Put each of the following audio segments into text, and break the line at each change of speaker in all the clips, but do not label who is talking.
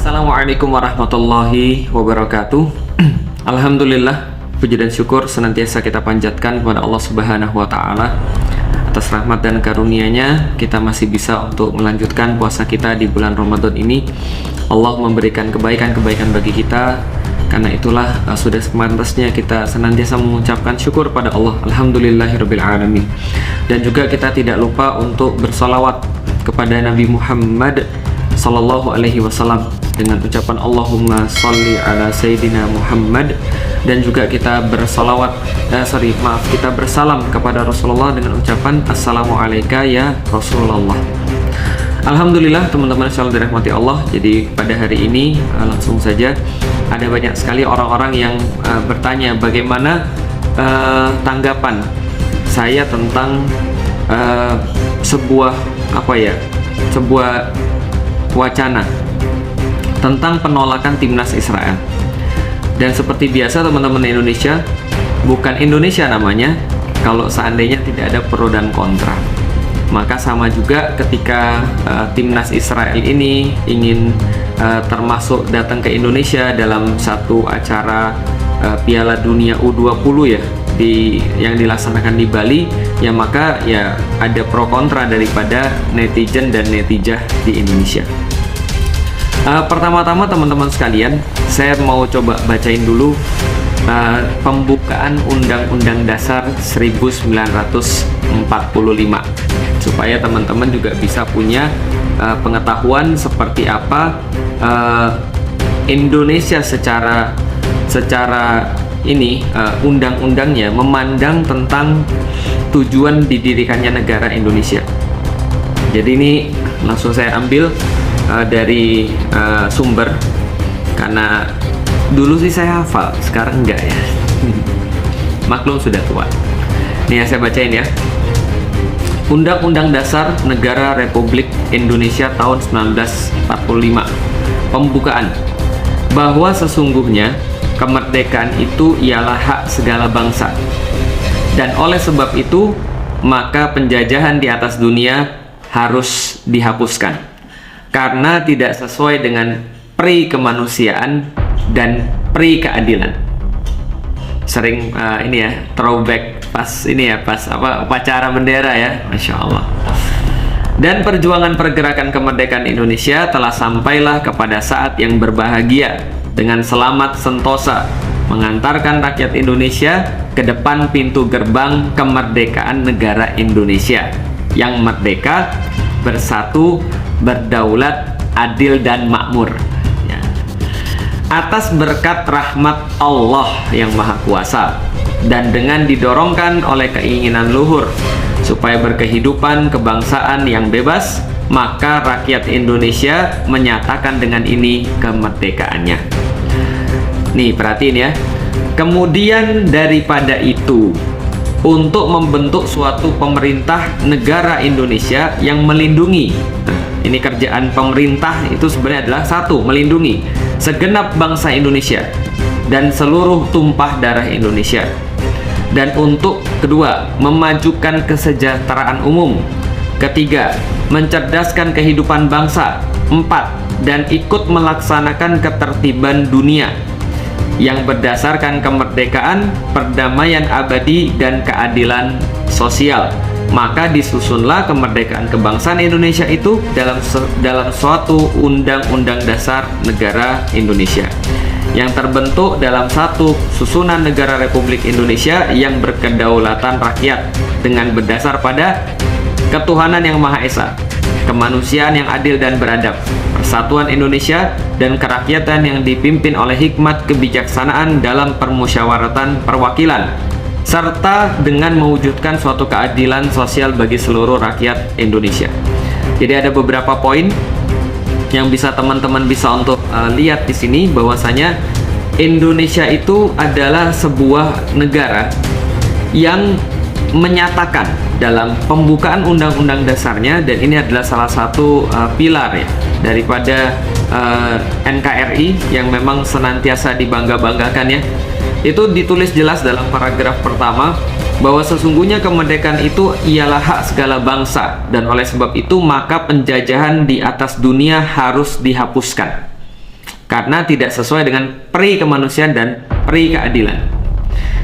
Assalamualaikum warahmatullahi wabarakatuh. Alhamdulillah, puji dan syukur senantiasa kita panjatkan kepada Allah Subhanahu wa Ta'ala. Atas rahmat dan karunia-Nya kita masih bisa untuk melanjutkan puasa kita di bulan Ramadan ini. Allah memberikan kebaikan-kebaikan bagi kita. Karena itulah sudah sepantasnya kita senantiasa mengucapkan syukur pada Allah. Alhamdulillahirabbil alamin. Dan juga kita tidak lupa untuk bersalawat kepada Nabi Muhammad sallallahu alaihi wasallam dengan ucapan Allahumma sholli ala sayyidina Muhammad, dan juga kita kita bersalam kepada Rasulullah dengan ucapan assalamu alayka ya Rasulullah. Alhamdulillah teman-teman insyaallah dirahmati Allah. Jadi pada hari ini langsung saja ada banyak sekali orang-orang yang bertanya bagaimana tanggapan saya tentang sebuah wacana tentang penolakan timnas Israel. Dan seperti biasa teman-teman Indonesia, bukan Indonesia namanya kalau seandainya tidak ada pro dan kontra. Maka sama juga ketika timnas Israel ini ingin termasuk datang ke Indonesia dalam satu acara Piala Dunia U20 ya, yang dilaksanakan di Bali, ya maka ya ada pro kontra daripada netizen dan netijah di Indonesia. Pertama-tama teman-teman sekalian, saya mau coba bacain dulu pembukaan Undang-Undang Dasar 1945 supaya teman-teman juga bisa punya pengetahuan seperti apa Indonesia secara ini undang-undangnya memandang tentang tujuan didirikannya negara Indonesia. Jadi ini langsung saya ambil dari sumber, karena dulu sih saya hafal, sekarang enggak ya. Maklum sudah tua. Nih saya bacain ya. Undang-Undang Dasar Negara Republik Indonesia tahun 1945. Pembukaan. Bahwa sesungguhnya kemerdekaan itu ialah hak segala bangsa. Dan oleh sebab itu, maka penjajahan di atas dunia harus dihapuskan. Karena tidak sesuai dengan pri kemanusiaan dan pri keadilan. Sering ini ya, throwback pas upacara bendera ya, Masya Allah. Dan perjuangan pergerakan kemerdekaan Indonesia telah sampailah kepada saat yang berbahagia dengan selamat sentosa mengantarkan rakyat Indonesia ke depan pintu gerbang kemerdekaan negara Indonesia yang merdeka, bersatu, berdaulat, adil dan makmur ya. Atas berkat rahmat Allah yang Maha Kuasa dan dengan didorongkan oleh keinginan luhur supaya berkehidupan kebangsaan yang bebas, maka rakyat Indonesia menyatakan dengan ini kemerdekaannya. Nih perhatiin ya. Kemudian daripada itu, untuk membentuk suatu pemerintah negara Indonesia yang melindungi. Ini kerjaan pemerintah itu sebenarnya adalah satu, melindungi segenap bangsa Indonesia dan seluruh tumpah darah Indonesia. Dan untuk kedua, memajukan kesejahteraan umum. Ketiga, mencerdaskan kehidupan bangsa. Empat, dan ikut melaksanakan ketertiban dunia yang berdasarkan kemerdekaan, perdamaian abadi, dan keadilan sosial. Maka disusunlah kemerdekaan kebangsaan Indonesia itu dalam suatu Undang-Undang Dasar Negara Indonesia yang terbentuk dalam satu susunan negara Republik Indonesia yang berkedaulatan rakyat dengan berdasar pada ketuhanan yang Maha Esa, kemanusiaan yang adil dan beradab, persatuan Indonesia, dan kerakyatan yang dipimpin oleh hikmat kebijaksanaan dalam permusyawaratan perwakilan, serta dengan mewujudkan suatu keadilan sosial bagi seluruh rakyat Indonesia. Jadi ada beberapa poin yang bisa teman-teman bisa untuk lihat di sini, bahwasanya Indonesia itu adalah sebuah negara yang menyatakan dalam pembukaan undang-undang dasarnya, dan ini adalah salah satu pilar ya daripada NKRI yang memang senantiasa dibangga-banggakan ya. Itu ditulis jelas dalam paragraf pertama bahwa sesungguhnya kemerdekaan itu ialah hak segala bangsa, dan oleh sebab itu maka penjajahan di atas dunia harus dihapuskan. karena tidak sesuai dengan peri kemanusiaan dan peri keadilan.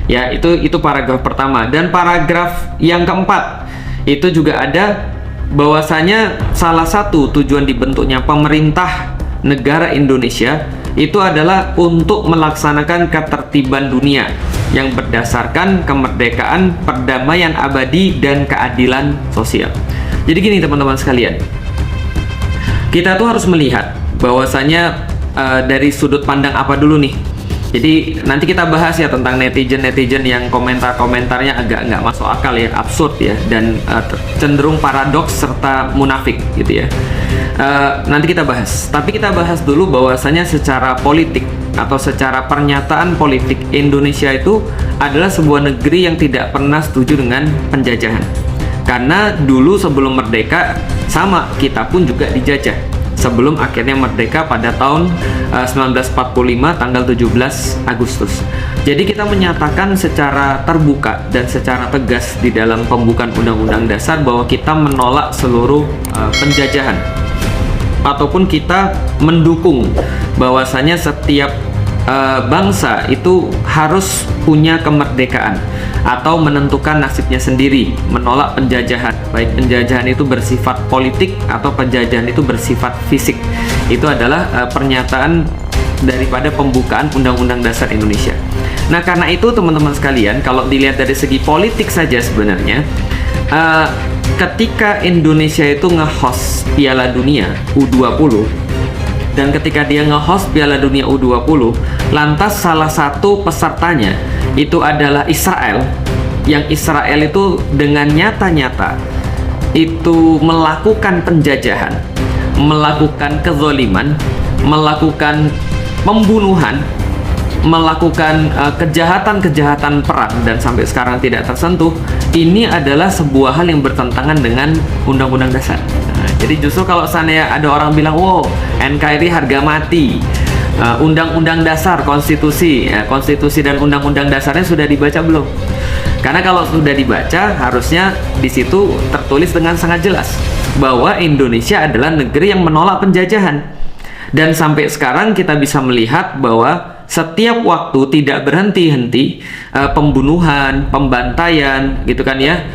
Ya, itu paragraf pertama. Dan paragraf yang keempat itu juga ada bahwasanya salah satu tujuan dibentuknya pemerintah negara Indonesia itu adalah untuk melaksanakan ketertiban dunia yang berdasarkan kemerdekaan, perdamaian abadi, dan keadilan sosial. Jadi gini teman-teman sekalian, kita tuh harus melihat bahwasanya dari sudut pandang apa dulu nih. Jadi nanti kita bahas ya tentang netizen yang komentar-komentarnya agak nggak masuk akal ya, absurd ya, dan cenderung paradoks serta munafik gitu ya. Nanti kita bahas. Tapi kita bahas dulu bahwasanya secara politik atau secara pernyataan politik, Indonesia itu adalah sebuah negeri yang tidak pernah setuju dengan penjajahan. Karena dulu sebelum merdeka sama, kita pun juga dijajah. Sebelum akhirnya merdeka pada tahun 1945 tanggal 17 Agustus. Jadi kita menyatakan secara terbuka dan secara tegas di dalam pembukaan Undang-Undang Dasar bahwa kita menolak seluruh penjajahan, ataupun kita mendukung bahwasanya setiap bangsa itu harus punya kemerdekaan atau menentukan nasibnya sendiri, menolak penjajahan, baik penjajahan itu bersifat politik atau penjajahan itu bersifat fisik. Itu adalah pernyataan daripada pembukaan Undang-Undang Dasar Indonesia. Nah, karena itu teman-teman sekalian, kalau dilihat dari segi politik saja sebenarnya, ketika Indonesia itu nge-host Piala Dunia U20, dan ketika dia nge-host Piala Dunia U20, lantas salah satu pesertanya itu adalah Israel, yang Israel itu dengan nyata-nyata itu melakukan penjajahan, melakukan kezaliman, melakukan pembunuhan, melakukan kejahatan-kejahatan perang, dan sampai sekarang tidak tersentuh. Ini adalah sebuah hal yang bertentangan dengan Undang-Undang Dasar. Jadi justru kalau seandainya ada orang bilang, wow, NKRI harga mati, Undang-Undang Dasar, konstitusi dan Undang-Undang Dasarnya sudah dibaca belum? Karena kalau sudah dibaca, harusnya di situ tertulis dengan sangat jelas bahwa Indonesia adalah negeri yang menolak penjajahan. Dan sampai sekarang kita bisa melihat bahwa setiap waktu tidak berhenti-henti pembunuhan, pembantaian gitu kan ya.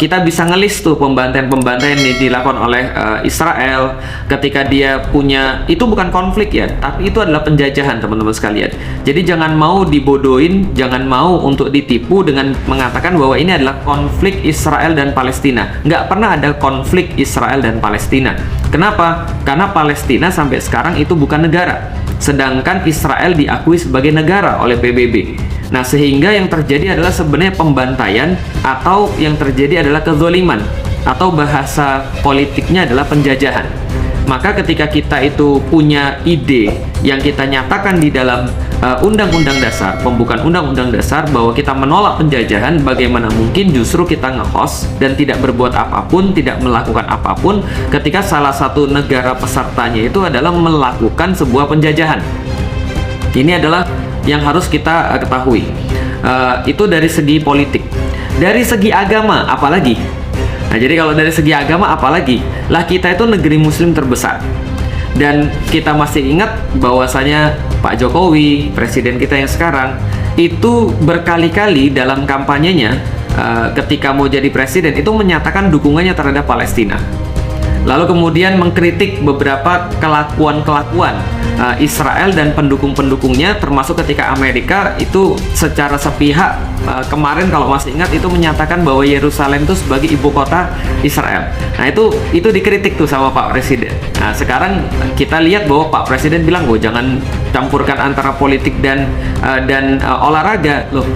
Kita bisa ngelis tuh pembantaian-pembantaian yang dilakukan oleh Israel ketika dia punya, itu bukan konflik ya, tapi itu adalah penjajahan teman-teman sekalian. Jadi jangan mau dibodohin, jangan mau untuk ditipu dengan mengatakan bahwa ini adalah konflik Israel dan Palestina. Nggak pernah ada konflik Israel dan Palestina. Kenapa? Karena Palestina sampai sekarang itu bukan negara, sedangkan Israel diakui sebagai negara oleh PBB. Nah, sehingga yang terjadi adalah sebenarnya pembantaian, atau yang terjadi adalah kezaliman, atau bahasa politiknya adalah penjajahan. Maka ketika kita itu punya ide yang kita nyatakan di dalam Undang-Undang Dasar, pembukaan Undang-Undang Dasar, bahwa kita menolak penjajahan, bagaimana mungkin justru kita nge-host dan tidak berbuat apapun, tidak melakukan apapun ketika salah satu negara pesertanya itu adalah melakukan sebuah penjajahan. Ini adalah yang harus kita ketahui. Itu dari segi politik. Dari segi agama apalagi? Nah, jadi kalau dari segi agama apalagi? Lah, kita itu negeri muslim terbesar. Dan kita masih ingat bahwasanya Pak Jokowi, presiden kita yang sekarang, itu berkali-kali dalam kampanyenya ketika mau jadi presiden itu menyatakan dukungannya terhadap Palestina. Lalu kemudian mengkritik beberapa kelakuan-kelakuan Israel dan pendukung-pendukungnya, termasuk ketika Amerika itu secara sepihak kemarin kalau masih ingat itu menyatakan bahwa Yerusalem itu sebagai ibu kota Israel. Nah, itu dikritik tuh sama Pak Presiden. Nah, sekarang kita lihat bahwa Pak Presiden bilang, "Oh, jangan campurkan antara politik dan olahraga." Loh,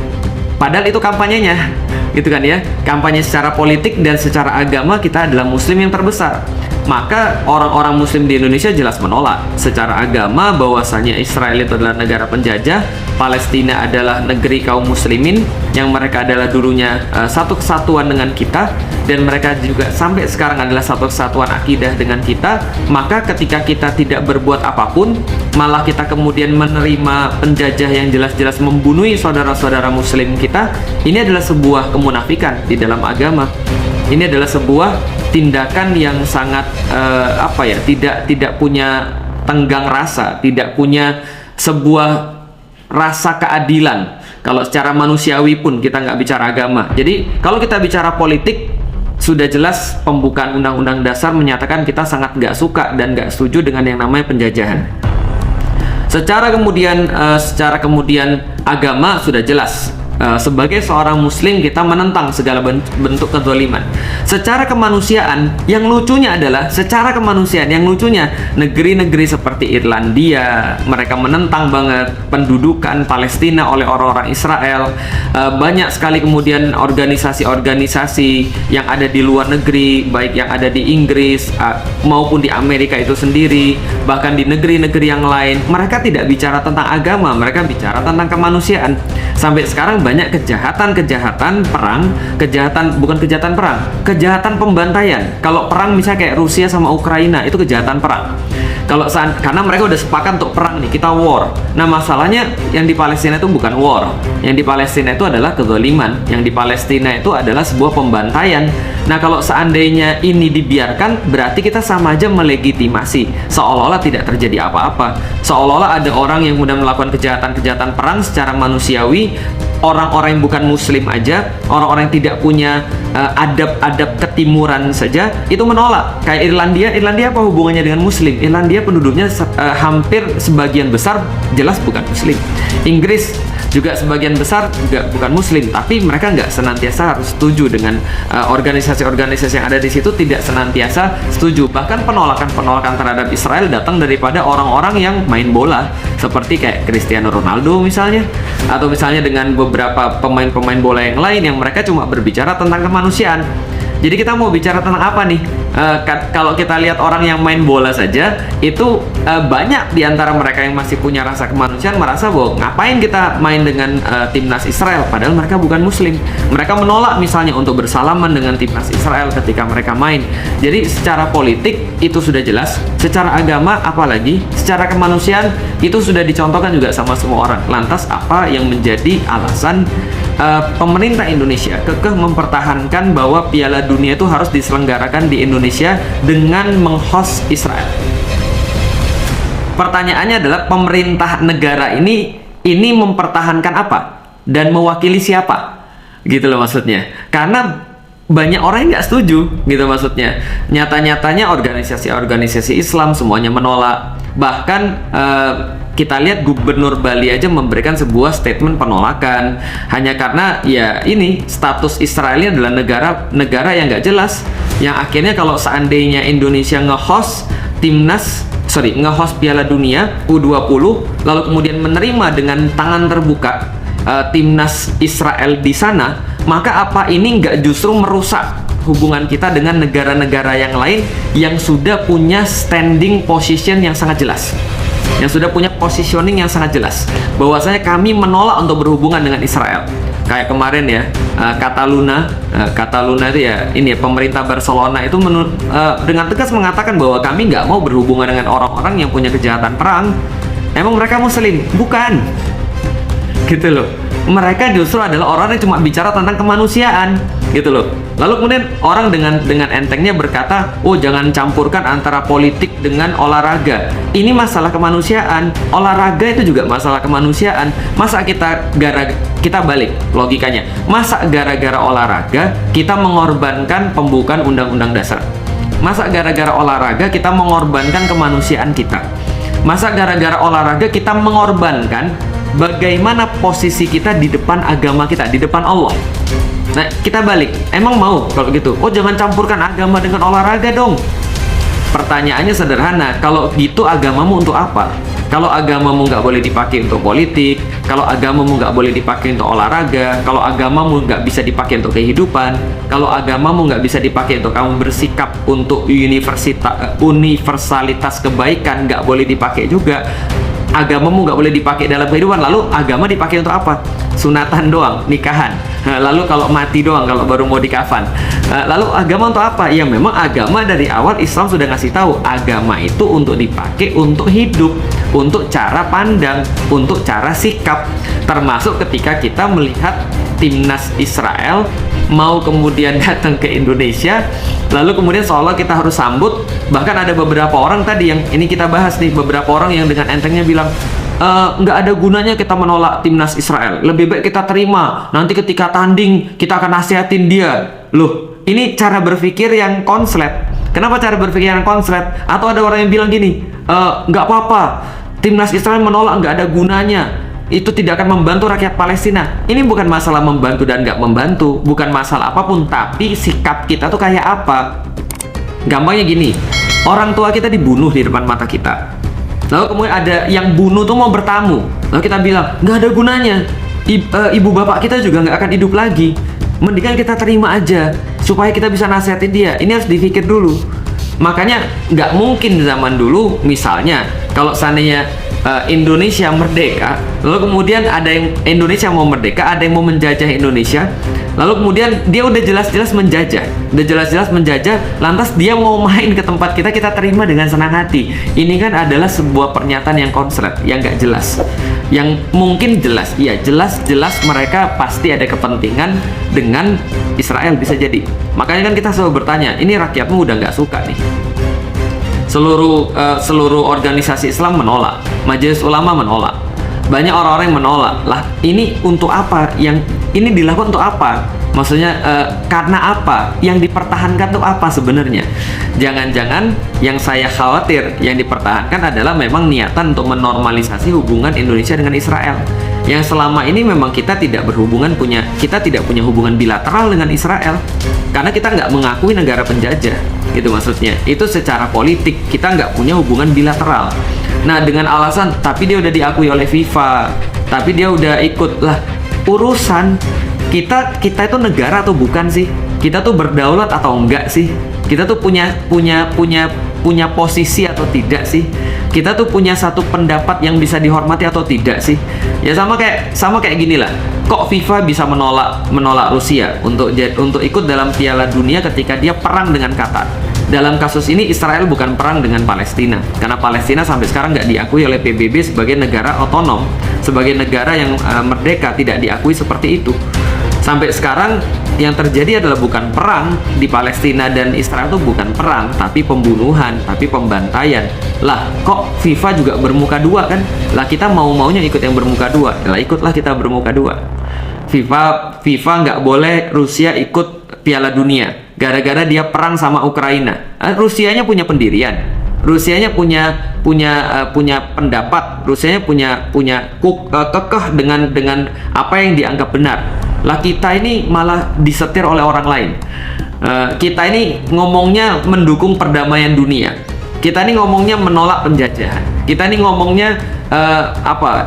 padahal itu kampanyenya, gitu kan ya, kampanye secara politik dan secara agama kita adalah muslim yang terbesar. Maka orang-orang muslim di Indonesia jelas menolak secara agama bahwasanya Israel itu adalah negara penjajah, Palestina adalah negeri kaum muslimin yang mereka adalah dulunya satu kesatuan dengan kita, dan mereka juga sampai sekarang adalah satu kesatuan akidah dengan kita. Maka ketika kita tidak berbuat apapun, malah kita kemudian menerima penjajah yang jelas-jelas membunuh saudara-saudara muslim kita, ini adalah sebuah kemunafikan di dalam agama. Ini adalah sebuah tindakan yang sangat tidak punya tenggang rasa, tidak punya sebuah rasa keadilan. Kalau secara manusiawi pun kita nggak bicara agama. Jadi kalau kita bicara politik, sudah jelas pembukaan Undang-Undang Dasar menyatakan kita sangat nggak suka dan nggak setuju dengan yang namanya penjajahan. Secara kemudian agama sudah jelas. Sebagai seorang muslim kita menentang segala bentuk kezaliman. Secara kemanusiaan, yang lucunya adalah negeri-negeri seperti Irlandia, mereka menentang banget pendudukan Palestina oleh orang-orang Israel. Banyak sekali kemudian organisasi-organisasi yang ada di luar negeri, baik yang ada di Inggris maupun di Amerika itu sendiri, bahkan di negeri-negeri yang lain, mereka tidak bicara tentang agama, mereka bicara tentang kemanusiaan. Sampai sekarang banyak kejahatan perang, kejahatan pembantaian. Kalau perang misalnya kayak Rusia sama Ukraina, itu kejahatan perang. Karena mereka udah sepakat untuk perang nih, kita war. Nah masalahnya yang di Palestina itu bukan war, yang di Palestina itu adalah kezaliman, yang di Palestina itu adalah sebuah pembantaian. Nah kalau seandainya ini dibiarkan, berarti kita sama aja melegitimasi, seolah-olah tidak terjadi apa-apa, seolah-olah ada orang yang mudah melakukan kejahatan perang secara manusiawi. Orang-orang yang bukan muslim aja, orang-orang yang tidak punya adab-adab ketimuran saja itu menolak. Kayak Irlandia apa hubungannya dengan muslim? Irlandia penduduknya hampir sebagian besar jelas bukan muslim. Inggris juga sebagian besar juga bukan muslim, tapi mereka nggak senantiasa harus setuju dengan organisasi-organisasi yang ada di situ, tidak senantiasa setuju. Bahkan penolakan terhadap Israel datang daripada orang-orang yang main bola, seperti kayak Cristiano Ronaldo misalnya, atau misalnya dengan beberapa pemain-pemain bola yang lain yang mereka cuma berbicara tentang kemanusiaan. Jadi kita mau bicara tentang apa nih? Kalau kita lihat orang yang main bola saja, itu banyak di antara mereka yang masih punya rasa kemanusiaan merasa bahwa ngapain kita main dengan timnas Israel, padahal mereka bukan muslim. Mereka menolak misalnya untuk bersalaman dengan timnas Israel ketika mereka main. Jadi secara politik itu sudah jelas, secara agama apalagi, secara kemanusiaan itu sudah dicontohkan juga sama semua orang. Lantas apa yang menjadi alasan pemerintah Indonesia kekeh mempertahankan bahwa Piala Dunia itu harus diselenggarakan di Indonesia dengan menghost Israel? Pertanyaannya adalah pemerintah negara ini mempertahankan apa dan mewakili siapa, gitu loh maksudnya. Karena banyak orang yang nggak setuju, gitu maksudnya. Nyata-nyatanya organisasi-organisasi Islam semuanya menolak. Bahkan kita lihat Gubernur Bali aja memberikan sebuah statement penolakan hanya karena ya ini status Israel adalah negara yang nggak jelas, yang akhirnya kalau seandainya Indonesia nge-host Piala Dunia U20 lalu kemudian menerima dengan tangan terbuka timnas Israel di sana, maka apa ini nggak justru merusak hubungan kita dengan negara-negara yang lain yang sudah punya standing position yang sangat jelas, yang sudah punya positioning yang sangat jelas bahwasanya kami menolak untuk berhubungan dengan Israel. Kayak kemarin ya, Cataluna itu ya, ini ya, pemerintah Barcelona itu dengan tegas mengatakan bahwa kami nggak mau berhubungan dengan orang-orang yang punya kejahatan perang. Emang mereka muslim? Bukan, gitu loh. Mereka justru adalah orang yang cuma bicara tentang kemanusiaan, gitu loh. Lalu kemudian orang dengan entengnya berkata, oh jangan campurkan antara politik dengan olahraga. Ini masalah kemanusiaan, olahraga itu juga masalah kemanusiaan. Masa kita balik logikanya, masa gara-gara olahraga kita mengorbankan pembukaan Undang-Undang Dasar? Masa gara-gara olahraga kita mengorbankan kemanusiaan kita? Masa gara-gara olahraga kita mengorbankan bagaimana posisi kita di depan agama kita, di depan Allah? Nah, kita balik. Emang mau kalau gitu? Oh, jangan campurkan agama dengan olahraga dong. Pertanyaannya sederhana. Kalau gitu agamamu untuk apa? Kalau agamamu nggak boleh dipakai untuk politik, kalau agamamu nggak boleh dipakai untuk olahraga, kalau agamamu nggak bisa dipakai untuk kehidupan, kalau agamamu nggak bisa dipakai untuk kamu bersikap untuk universalitas kebaikan, nggak boleh dipakai juga. Agamamu nggak boleh dipakai dalam kehidupan, lalu agama dipakai untuk apa? Sunatan doang, nikahan. Lalu kalau mati doang, kalau baru mau dikafan. Lalu agama untuk apa? Ya memang agama dari awal Islam sudah ngasih tahu, agama itu untuk dipakai untuk hidup, untuk cara pandang, untuk cara sikap. Termasuk ketika kita melihat timnas Israel mau kemudian datang ke Indonesia, Lalu kemudian seolah kita harus sambut. Bahkan ada beberapa orang tadi yang ini kita bahas nih, beberapa orang yang dengan entengnya bilang, nggak ada gunanya kita menolak timnas Israel, lebih baik kita terima, nanti ketika tanding kita akan nasihatin dia. Loh, ini cara berpikir yang konslet. Kenapa cara berpikir yang konslet? Atau ada orang yang bilang gini, nggak apa-apa, timnas Israel menolak, nggak ada gunanya, itu tidak akan membantu rakyat Palestina. Ini bukan masalah membantu dan nggak membantu, bukan masalah apapun, tapi sikap kita tuh kayak apa. Gampangnya gini, orang tua kita dibunuh di depan mata kita, lalu kemudian ada yang bunuh tuh mau bertamu, lalu kita bilang nggak ada gunanya, ibu bapak kita juga nggak akan hidup lagi, mendingan kita terima aja supaya kita bisa nasihatin dia. Ini harus dipikir dulu. Makanya nggak mungkin zaman dulu misalnya kalau seandainya Indonesia merdeka, lalu kemudian ada yang Indonesia mau merdeka, ada yang mau menjajah Indonesia, lalu kemudian dia udah jelas-jelas menjajah, lantas dia mau main ke tempat kita, kita terima dengan senang hati. Ini kan adalah sebuah pernyataan yang konslet, yang nggak jelas. Yang mungkin jelas, iya jelas mereka pasti ada kepentingan dengan Israel, bisa jadi. Makanya kan kita selalu bertanya, ini rakyatmu udah nggak suka nih. Seluruh organisasi Islam menolak, Majelis Ulama menolak, banyak orang-orang yang menolak. Lah, ini untuk apa? Yang ini dilakukan untuk apa? Maksudnya karena apa? Yang dipertahankan tuh apa sebenarnya? Jangan-jangan yang saya khawatir yang dipertahankan adalah memang niatan untuk menormalisasi hubungan Indonesia dengan Israel. Yang selama ini memang kita tidak punya hubungan bilateral dengan Israel karena kita nggak mengakui negara penjajah, gitu maksudnya. Itu secara politik kita nggak punya hubungan bilateral. Nah, dengan alasan tapi dia udah diakui oleh FIFA, tapi dia udah ikut, lah urusan kita itu negara atau bukan sih? Kita tuh berdaulat atau enggak sih? Kita tuh punya posisi atau tidak sih? Kita tuh punya satu pendapat yang bisa dihormati atau tidak sih? Ya sama kayak gini lah. Kok FIFA bisa menolak Rusia untuk ikut dalam Piala Dunia ketika dia perang dengan Qatar? Dalam kasus ini Israel bukan perang dengan Palestina, karena Palestina sampai sekarang nggak diakui oleh PBB sebagai negara otonom, sebagai negara yang merdeka, tidak diakui seperti itu. Sampai sekarang yang terjadi adalah bukan perang di Palestina dan Israel, itu bukan perang, tapi pembunuhan, tapi pembantaian. Lah, kok FIFA juga bermuka dua kan? Lah, kita mau-maunya ikut yang bermuka dua. Lah, ikutlah kita bermuka dua. FIFA nggak boleh Rusia ikut Piala Dunia gara-gara dia perang sama Ukraina. Rusianya punya pendirian, Rusianya punya pendapat, Rusianya punya kekeh dengan apa yang dianggap benar. Lah, kita ini malah disetir oleh orang lain. Kita ini ngomongnya mendukung perdamaian dunia, kita ini ngomongnya menolak penjajahan, kita ini ngomongnya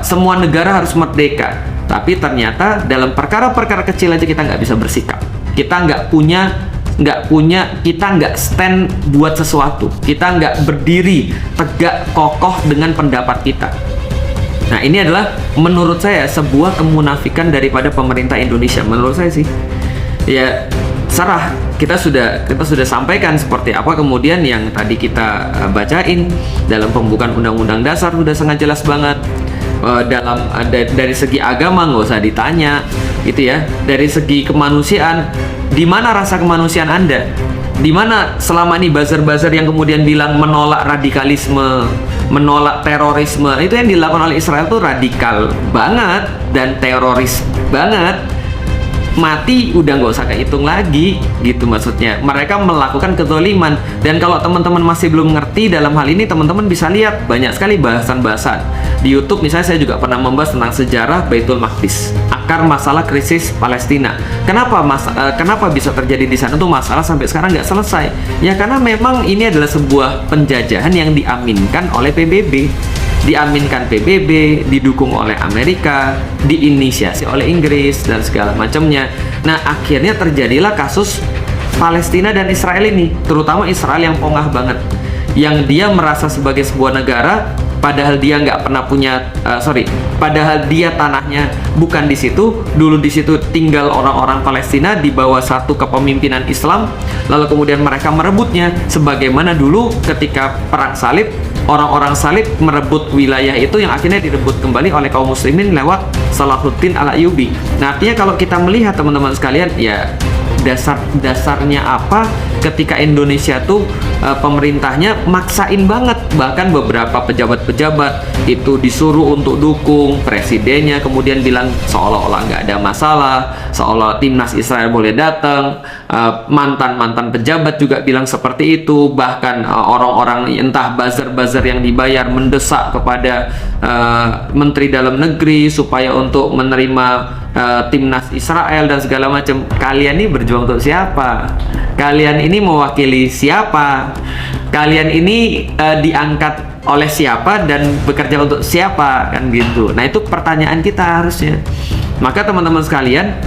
semua negara harus merdeka, tapi ternyata dalam perkara-perkara kecil aja kita nggak bisa bersikap. Kita kita nggak stand buat sesuatu, kita nggak berdiri tegak kokoh dengan pendapat kita. Nah, ini adalah menurut saya sebuah kemunafikan daripada pemerintah Indonesia. Menurut saya sih, ya serah, kita sudah sampaikan seperti apa kemudian yang tadi kita bacain dalam pembukaan Undang-Undang Dasar sudah sangat jelas banget. Dari segi agama nggak usah ditanya, gitu ya. Dari segi kemanusiaan, di mana rasa kemanusiaan Anda? Di mana selama ini buzzer-buzzer yang kemudian bilang menolak radikalisme, menolak terorisme? Itu yang dilakukan oleh Israel tuh radikal banget dan teroris banget. Mati udah nggak usah kehitung lagi, gitu maksudnya. Mereka melakukan kezaliman. Dan kalau teman-teman masih belum ngerti dalam hal ini, teman-teman bisa lihat banyak sekali bahasan-bahasan di YouTube. Misalnya saya juga pernah membahas tentang sejarah Baitul Maqdis, akar masalah krisis Palestina. Kenapa bisa terjadi di sana tuh masalah sampai sekarang nggak selesai? Ya karena memang ini adalah sebuah penjajahan yang diaminkan oleh PBB. Diaminkan PBB, didukung oleh Amerika, diinisiasi oleh Inggris dan segala macamnya. Nah, akhirnya terjadilah kasus Palestina dan Israel ini, terutama Israel yang pongah banget, yang dia merasa sebagai sebuah negara, padahal dia nggak pernah padahal dia tanahnya bukan di situ. Dulu di situ tinggal orang-orang Palestina di bawah satu kepemimpinan Islam, lalu kemudian mereka merebutnya, sebagaimana dulu ketika perang salib, orang-orang salib merebut wilayah itu yang akhirnya direbut kembali oleh kaum muslimin lewat Salahuddin Al-Ayyubi. Nah, artinya kalau kita melihat teman-teman sekalian, ya dasarnya apa ketika Indonesia tuh pemerintahnya maksain banget, bahkan beberapa pejabat-pejabat itu disuruh untuk dukung presidennya, kemudian bilang seolah-olah nggak ada masalah, seolah timnas Israel boleh datang. Mantan-mantan pejabat juga bilang seperti itu, bahkan orang-orang entah buzzer-buzzer yang dibayar mendesak kepada Menteri Dalam Negeri supaya untuk menerima timnas Israel dan segala macam. Kalian ini berjuang untuk siapa? Kalian ini mewakili siapa? Kalian ini diangkat oleh siapa dan bekerja untuk siapa, kan gitu. Nah, itu pertanyaan kita harusnya. Maka teman-teman sekalian,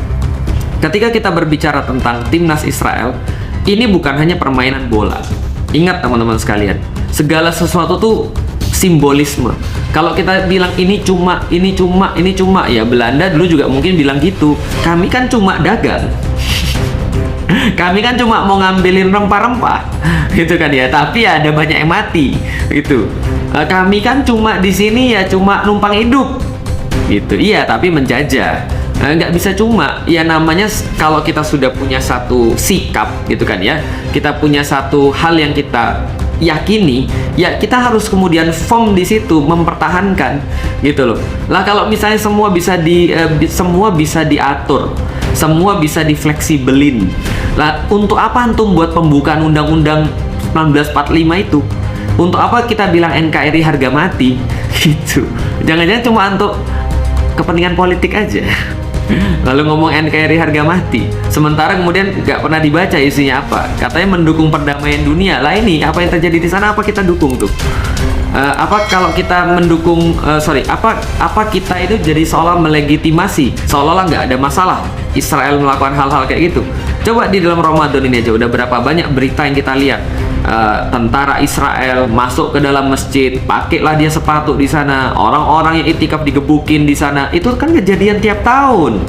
ketika kita berbicara tentang timnas Israel, ini bukan hanya permainan bola. Ingat teman-teman sekalian, segala sesuatu tuh simbolisme. Kalau kita bilang ini cuma, ya Belanda dulu juga mungkin bilang gitu. Kami kan cuma dagang. Kami kan cuma mau ngambilin rempah-rempah, gitu kan ya. Tapi ya ada banyak yang mati, gitu. Kami kan cuma di sini ya cuma numpang hidup, gitu. Iya, tapi menjajah. Nggak bisa cuma, ya namanya kalau kita sudah punya satu sikap, gitu kan ya. Kita punya satu hal yang kita yakini, ya kita harus kemudian firm di situ, mempertahankan, gitu loh. Lah kalau misalnya semua bisa diatur, semua bisa difleksibelin, lah untuk apa antum buat pembukaan undang-undang 1945 itu? Untuk apa kita bilang NKRI harga mati, gitu? Jangan-jangan cuma untuk kepentingan politik aja. Lalu ngomong NKRI harga mati, sementara kemudian nggak pernah dibaca isinya apa. Katanya mendukung perdamaian dunia. Lah ini apa yang terjadi di sana, apa kita dukung tuh? Apa kalau kita mendukung, apa kita itu jadi seolah melegitimasi, seolah-olah nggak ada masalah Israel melakukan hal-hal kayak gitu. Coba di dalam Ramadan ini aja udah berapa banyak berita yang kita lihat. Tentara Israel masuk ke dalam masjid, pakailah dia sepatu di sana, orang-orang yang itikaf digebukin di sana. Itu kan kejadian tiap tahun.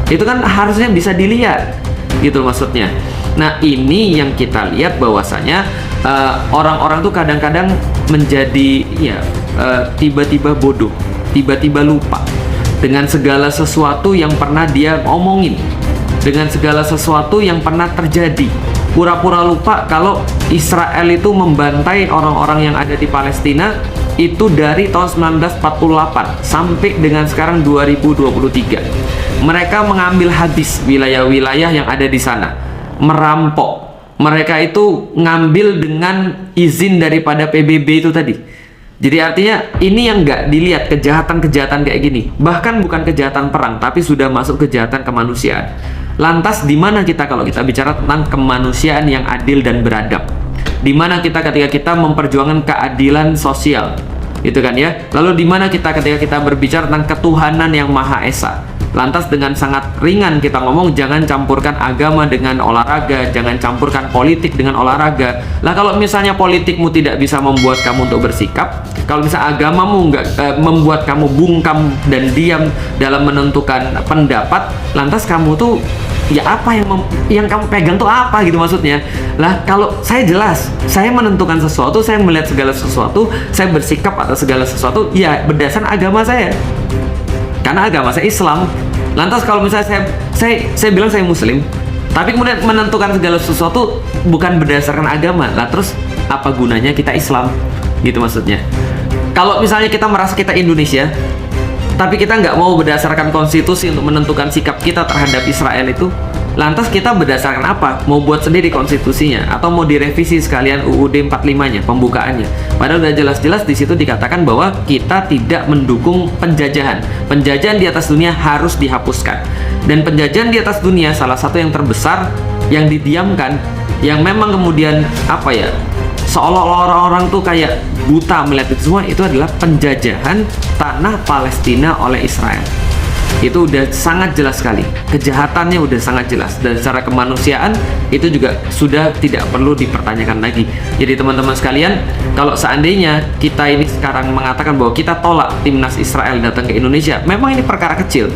Itu kan harusnya bisa dilihat, gitu maksudnya. Nah, ini yang kita lihat bahwasanya orang-orang tuh kadang-kadang menjadi tiba-tiba bodoh, tiba-tiba lupa dengan segala sesuatu yang pernah dia omongin, dengan segala sesuatu yang pernah terjadi. Pura-pura lupa kalau Israel itu membantai orang-orang yang ada di Palestina itu dari tahun 1948 sampai dengan sekarang 2023. Mereka mengambil habis wilayah-wilayah yang ada di sana, merampok. Mereka itu ngambil dengan izin daripada PBB itu tadi. Jadi artinya ini yang nggak dilihat, kejahatan-kejahatan kayak gini. Bahkan bukan kejahatan perang, tapi sudah masuk kejahatan kemanusiaan. Lantas di mana kita kalau kita bicara tentang kemanusiaan yang adil dan beradab? Di mana kita ketika kita memperjuangkan keadilan sosial, itu kan ya? Lalu di mana kita ketika kita berbicara tentang ketuhanan yang Maha Esa? Lantas dengan sangat ringan kita ngomong jangan campurkan agama dengan olahraga, jangan campurkan politik dengan olahraga. Lah kalau misalnya politikmu tidak bisa membuat kamu untuk bersikap, kalau misalnya agamamu nggak membuat kamu bungkam dan diam dalam menentukan pendapat, lantas kamu tuh ya apa yang kamu pegang tuh apa gitu maksudnya. Lah kalau saya jelas, saya menentukan sesuatu, saya melihat segala sesuatu, saya bersikap atas segala sesuatu ya berdasarkan agama saya. Karena agama saya Islam. Lantas kalau misalnya saya bilang saya Muslim, tapi kemudian menentukan segala sesuatu bukan berdasarkan agama, lah terus apa gunanya kita Islam? Gitu maksudnya. Kalau misalnya kita merasa kita Indonesia, tapi kita nggak mau berdasarkan konstitusi untuk menentukan sikap kita terhadap Israel itu, lantas kita berdasarkan apa? Mau buat sendiri konstitusinya atau mau direvisi sekalian UUD 45-nya, pembukaannya. Padahal udah jelas-jelas di situ dikatakan bahwa kita tidak mendukung penjajahan. Penjajahan di atas dunia harus dihapuskan. Dan penjajahan di atas dunia salah satu yang terbesar yang didiamkan, yang memang kemudian seolah-olah orang-orang tuh kayak buta melihat itu semua, itu adalah penjajahan tanah Palestina oleh Israel. Itu udah sangat jelas sekali, kejahatannya udah sangat jelas, dan secara kemanusiaan itu juga sudah tidak perlu dipertanyakan lagi. Jadi teman-teman sekalian, kalau seandainya kita ini sekarang mengatakan bahwa kita tolak timnas Israel datang ke Indonesia, memang ini perkara kecil.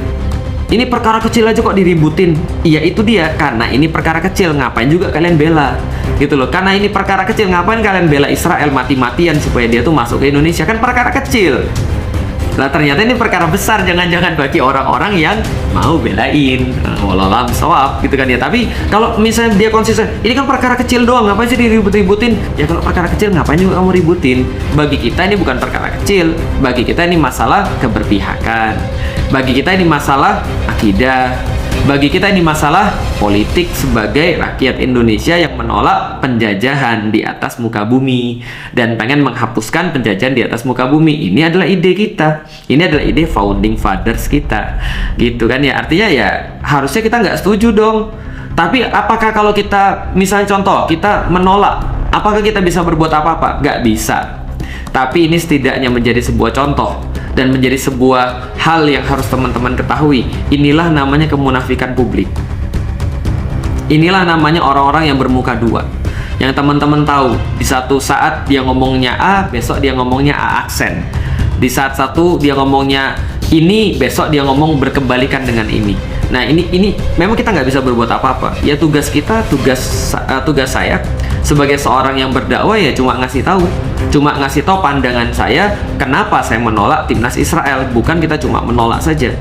Ini perkara kecil aja kok diributin. Iya itu dia, karena ini perkara kecil, ngapain juga kalian bela? Gitu loh, karena ini perkara kecil, ngapain kalian bela Israel mati-matian supaya dia tuh masuk ke Indonesia? Kan perkara kecil. Lah ternyata ini perkara besar, jangan-jangan bagi orang-orang yang mau belain wallahualam shawab gitu kan ya. Tapi kalau misalnya dia konsisten, ini kan perkara kecil doang, ngapain sih diribut-ributin? Ya kalau perkara kecil ngapain juga kamu ributin? Bagi kita ini bukan perkara kecil, bagi kita ini masalah keberpihakan, bagi kita ini masalah akidah, bagi kita ini masalah politik sebagai rakyat Indonesia yang menolak penjajahan di atas muka bumi dan pengen menghapuskan penjajahan di atas muka bumi. Ini adalah ide kita, ini adalah ide founding fathers kita, gitu kan ya. Artinya ya harusnya kita nggak setuju dong. Tapi apakah kalau kita misalnya contoh kita menolak, apakah kita bisa berbuat apa-apa? Nggak bisa. Tapi ini setidaknya menjadi sebuah contoh dan menjadi sebuah hal yang harus teman-teman ketahui. Inilah namanya kemunafikan publik. Inilah namanya orang-orang yang bermuka dua. Yang teman-teman tahu, di satu saat dia ngomongnya A, besok dia ngomongnya A aksen. Di saat satu dia ngomongnya ini, besok dia ngomong berkebalikan dengan ini. Nah ini memang kita nggak bisa berbuat apa-apa. Ya tugas kita, tugas saya sebagai seorang yang berdakwah ya cuma ngasih tahu pandangan saya kenapa saya menolak timnas Israel. Bukan kita cuma menolak saja.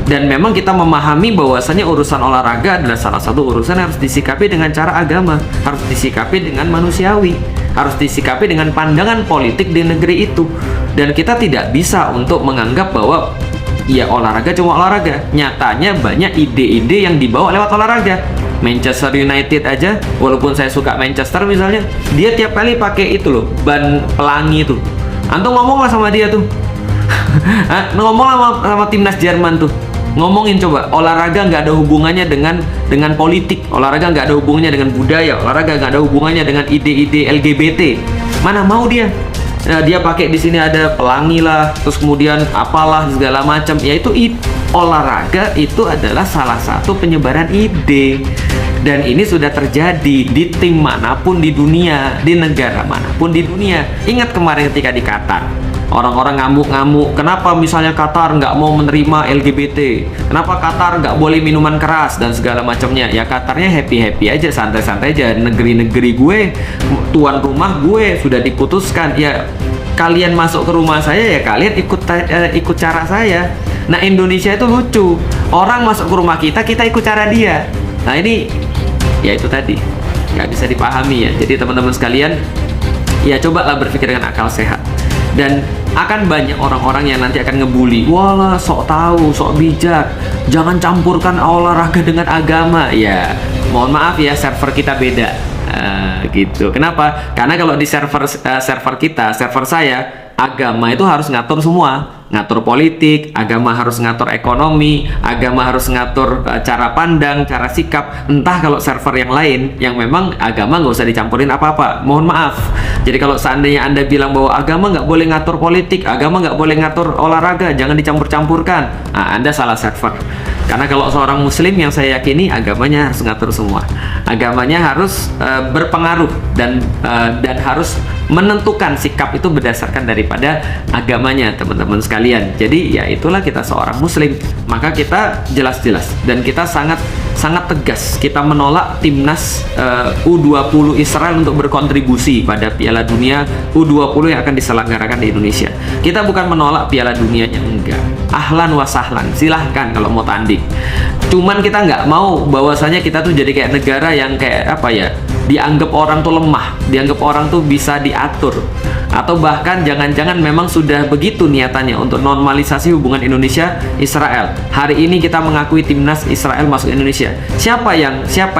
Dan memang kita memahami bahwasannya urusan olahraga adalah salah satu urusan yang harus disikapi dengan cara agama, harus disikapi dengan manusiawi, harus disikapi dengan pandangan politik di negeri itu. Dan kita tidak bisa untuk menganggap bahwa ya olahraga cuma olahraga. Nyatanya banyak ide-ide yang dibawa lewat olahraga. Manchester United aja, walaupun saya suka Manchester misalnya, dia tiap kali pakai itu loh, ban pelangi itu. Antum ngomonglah sama dia tuh. Ngomonglah sama timnas Jerman tuh. Ngomongin coba, olahraga nggak ada hubungannya dengan politik, olahraga nggak ada hubungannya dengan budaya, olahraga nggak ada hubungannya dengan ide-ide LGBT. Mana mau dia? Nah, dia pakai di sini ada pelangi lah, terus kemudian apalah segala macam. Yaitu olahraga itu adalah salah satu penyebaran ide. Dan ini sudah terjadi di tim manapun di dunia, di negara manapun di dunia. Ingat kemarin ketika di Qatar, orang-orang ngamuk-ngamuk, kenapa misalnya Qatar nggak mau menerima LGBT, kenapa Qatar nggak boleh minuman keras dan segala macamnya. Ya Qatarnya happy-happy aja, santai-santai aja. Negeri-negeri gue, tuan rumah gue sudah diputuskan, ya kalian masuk ke rumah saya ya kalian ikut cara saya. Nah Indonesia itu lucu, orang masuk ke rumah kita ikut cara dia. Nah ini ya itu tadi nggak bisa dipahami ya. Jadi teman-teman sekalian, ya cobalah berpikir dengan akal sehat. Dan akan banyak orang-orang yang nanti akan ngebully, walah sok tahu, sok bijak, jangan campurkan olahraga dengan agama. Ya mohon maaf ya, server kita beda. Gitu. Kenapa? Karena kalau di server saya, agama itu harus ngatur semua. Ngatur politik, agama harus ngatur ekonomi, agama harus ngatur cara pandang, cara sikap. Entah kalau server yang lain yang memang agama nggak usah dicampurin apa-apa. Mohon maaf. Jadi kalau seandainya Anda bilang bahwa agama nggak boleh ngatur politik, agama nggak boleh ngatur olahraga, jangan dicampur-campurkan, nah, Anda salah server. Karena kalau seorang muslim yang saya yakini, agamanya harus ngatur semua. Agamanya harus berpengaruh dan harus menentukan sikap itu berdasarkan daripada agamanya, teman-teman sekalian. Jadi ya itulah kita seorang muslim, maka kita jelas-jelas dan kita sangat tegas kita menolak timnas U20 Israel untuk berkontribusi pada Piala Dunia U20 yang akan diselenggarakan di Indonesia. Kita bukan menolak Piala Dunianya, enggak. Ahlan wa sahlan, silahkan kalau mau tanding. Cuman kita nggak mau bahwasanya kita tuh jadi kayak negara yang kayak apa ya, dianggap orang tuh lemah, dianggap orang tuh bisa diatur, atau bahkan jangan-jangan memang sudah begitu niatannya untuk normalisasi hubungan Indonesia-Israel. Hari ini kita mengakui timnas Israel masuk Indonesia. Siapa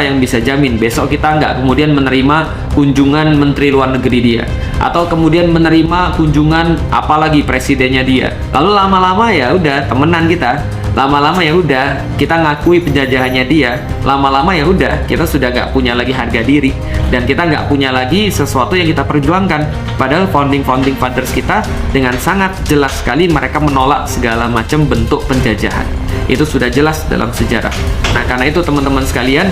yang bisa jamin besok kita nggak kemudian menerima kunjungan menteri luar negeri dia, atau kemudian menerima kunjungan apalagi presidennya dia. Lalu lama-lama ya udah temenan kita. Lama-lama ya udah kita ngakui penjajahannya dia. Lama-lama ya udah kita sudah nggak punya lagi harga diri dan kita nggak punya lagi sesuatu yang kita perjuangkan. Padahal founding fathers kita dengan sangat jelas sekali mereka menolak segala macam bentuk penjajahan. Itu sudah jelas dalam sejarah. Nah karena itu teman-teman sekalian,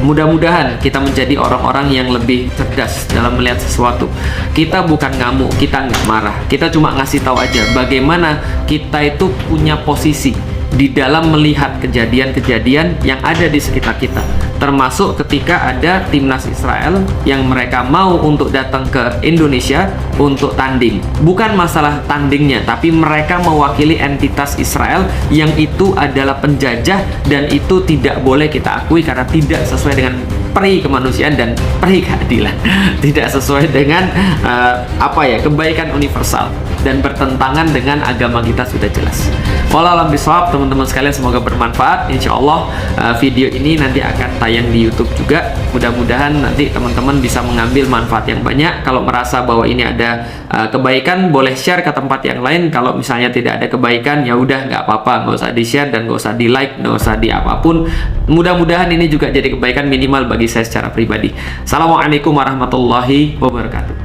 mudah-mudahan kita menjadi orang-orang yang lebih cerdas dalam melihat sesuatu. Kita bukan ngamuk, kita nggak marah. Kita cuma ngasih tahu aja bagaimana kita itu punya posisi. di dalam melihat kejadian-kejadian yang ada di sekitar kita, termasuk ketika ada timnas Israel yang mereka mau untuk datang ke Indonesia untuk tanding. Bukan masalah tandingnya, tapi mereka mewakili entitas Israel yang itu adalah penjajah, dan itu tidak boleh kita akui karena tidak sesuai dengan peri kemanusiaan dan peri keadilan, tidak sesuai dengan kebaikan universal, dan bertentangan dengan agama kita sudah jelas. Wallahu a'lam bishawab. Teman-teman sekalian, semoga bermanfaat. Insya Allah video ini nanti akan tayang di YouTube juga. Mudah-mudahan nanti teman-teman bisa mengambil manfaat yang banyak. Kalau merasa bahwa ini ada kebaikan, boleh share ke tempat yang lain. Kalau misalnya tidak ada kebaikan, ya udah nggak apa-apa, nggak usah di share dan nggak usah di like, nggak usah di apapun. Mudah-mudahan ini juga jadi kebaikan minimal bagi saya secara pribadi. Assalamualaikum warahmatullahi wabarakatuh.